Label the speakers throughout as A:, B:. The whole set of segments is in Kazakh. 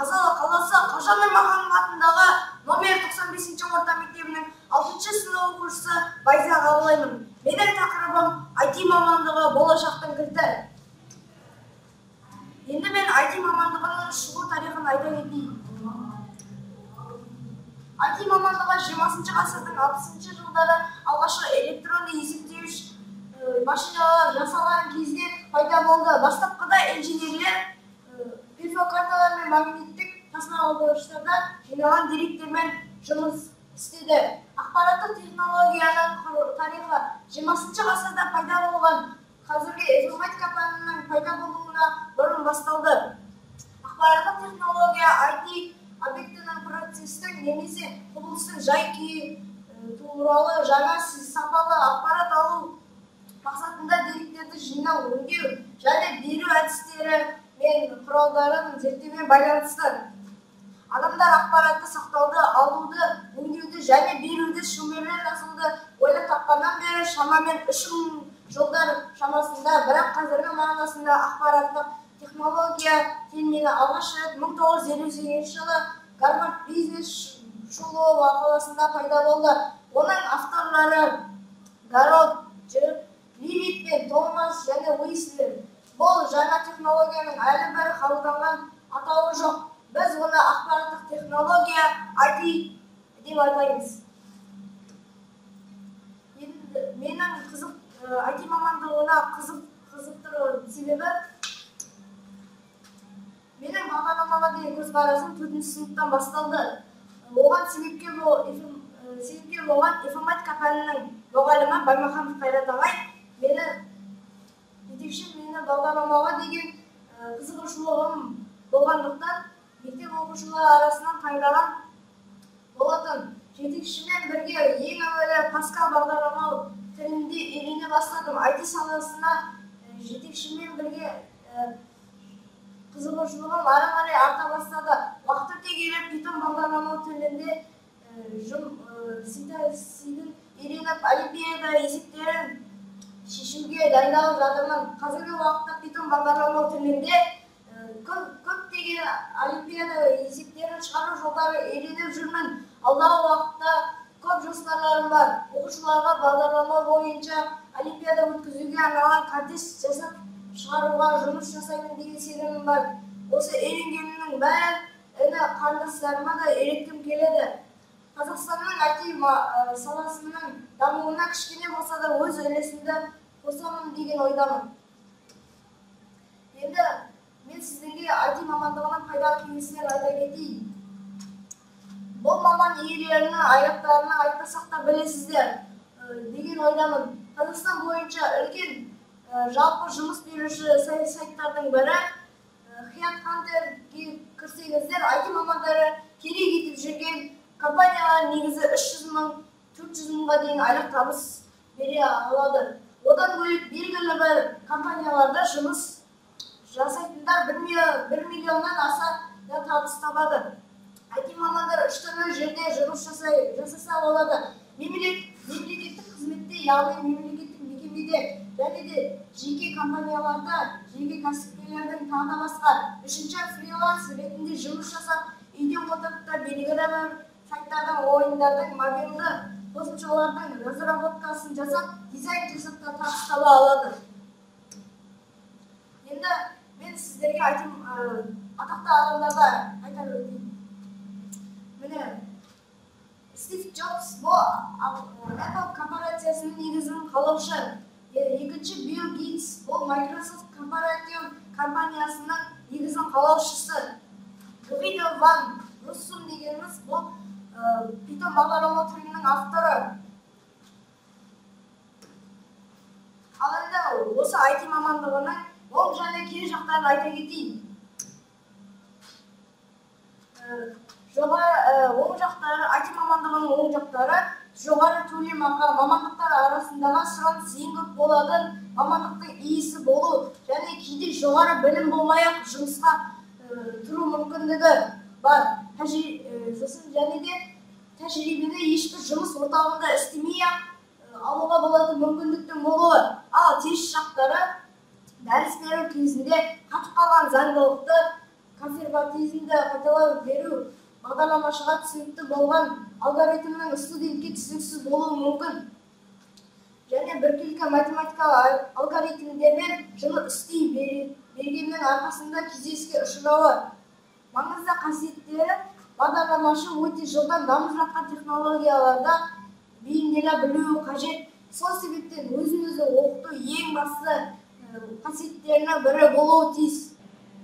A: Қазалы қаласы Қожа Нұрмаханов атындағы номер 95-ші орта мектебінің 6-шы сынып оқушысы Байза Ғабылаймын. Менің тақырыбым IT мамандығы болашақтың кілті. Енді мен IT мамандығының шығу тарихын айта кетейін. IT мамандығы 20-шы ғасырдың 60-шы жылдары алғашқы электронды есептеуіш машиналар жасалған кезде пайда болды. Бастапқыда инженерлер перфокарталар мен магниттік тасымалдағыштарда жиналған деректермен жұмыс істеді. Ақпараттық технологияның тарихы 20-шы ғасырда пайда болған қазіргі информатика пәнінің пайда болуына бұрын басталды. Ақпараттық технология IT объектінің процестің немесе құбылыстың жай-күйі туралы жаңа сапалы ақпарат алу мақсатында деректерді жинау, өңдеу және беру әдістері мен құралдарын зерттеумен байланысты. Адамдар ақпаратты сақтауды, алуды, өңдеуді және беруді шумерлер жасауды ойлап тапқаннан бері шамамен 3000 жылдар шамасында, бірақ қазіргі мағынасында ақпараттық технология термині алғаш рет 1958 жылы Гарвард бизнес школы мақаласында пайда болды. Оның авторлары Гарольд Левит пен Томас және Уислер. Бұл жаңа технологияның әлі бір қабылданған атауы жоқ. Біз оны ақпараттық технология IT деп атаймыз. Менің IT мамандығына қызықтыру себебі менің бағдарламаға деген көзқарасым 4-ші сыныптан басталды. Оған себепкер болған информатика пәнінің мұғалімі Баймаханов Қайрат ағай мені бағдарламаға деген қызығушылығым болғандықтан мектеп оқушылары арасынан таңдаған болатын. Жетекшімен бірге ең әуелі Паскал бағдарламау тілінде үйрене бастадым. IT саласына жетекшімен бірге қызығушылығым ары қарай арта бастады. Уақыт өте келе Python бағдарламау тілінде синтаксисін үйреніп, олимпиада есептерін шешуге дайындалып жатырмын. Қазіргі уақытта Python бағдарламау тілінде көптеген олимпиада есептерін шығару жолдары үйреніп жүрмін. Алдағы уақытта көп жоспарларым бар. Оқушыларға бағдарлама бойынша олимпиада өткізуге арналған картес жасап шығаруға жұмыс жасаймын деген сенімім бар. Осы үйренгенімнің бәрін іні қарындастарыма да үйреткім келеді. Қазақстанның IT саласының дамуына кішкене болса да өз үлесімді қосамын деген ойдамын. Енді мен сіздерге IT мамандығының пайдалы кеңестерін айта кетейін. Бұл маман иелерінің аяқтарына айтпасақ та білесіздер деген ойдамын. Қазақстан бойынша үлкен жалпы жұмыс беруші сайттардың бірі HeadHunter'ге кірсеңіздер, IT мамандары керек етіп жүрген компаниялар негізі 300 мыңға дейін айлық табыс бере алады. Одан бөлек белгілі бір компанияларда жұмыс жасайтындар 1 миллионнан аса табыс табады. IT мамандары 3 түрлі жерде жұмыс жасаса болады. Мемлекеттік қызметте, яғни мемлекеттік мекемеде және де жеке компанияларда, жеке кәсіпкерлердің тағы да басқа. Үшінші фриланс ретінде жұмыс жасап, үйде отырып та белгілі бір сайттардың, ойындардың, мобильді қосымшалардың разработкасын жасап, дизайн жасап та табыс таба алады. Енді мен сіздерге атақты адамдарға айтар өтейін. Міне, Стив Джобс бұл Apple корпорациясының негізін қалаушы. Екінші Билл Гейтс бұл Microsoft компаниясының негізін қалаушысы. Гвидо ван Руссум дегеніміз бұл Python бағдарламау тілінің авторы. Ал енді осы IT мамандығының оң және кері жақтарын айта кетейін. Оң жақтары, IT мамандығының оң жақтары жоғары төлемақы, мамандықтар арасындағы сұраныс ең көп болатын, мамандықтың иесі болу және кейде жоғары білім болмай-ақ жұмысқа тұру мүмкіндігі бар. Және де тәжірибеде ешбір жұмыс орталығында істемей-ақ алуға болатын мүмкіндіктің болуы. Ал теріс жақтары дәріс беру кезінде қатып қалған заңдылықты, консервативті автоматизмді қайталай беру бағдарламашыға түсінікті болған алгоритмнің студентке түсініксіз болуы мүмкін. Және біркелкі математикалық алгоритмдермен жұмыс істей бергеннің арқасында күйзеліске ұшырауы. Маңызды қасиеттері бағдарламашы өте жылдам дамып жатқан технологияларда бейімделе білуі қажет. Сол себептен өзін-өзі оқыту ең басты қасиеттерінің бірі болуы тиіс.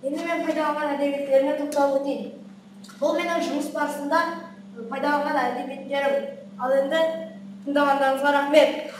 A: Енді мен пайдаланған әдебиеттеріне тоқталып өтейін. Бұл менің жұмыс барысында пайдаланған әдебиеттерім. Ал енді тыңдағандарыңызға рахмет.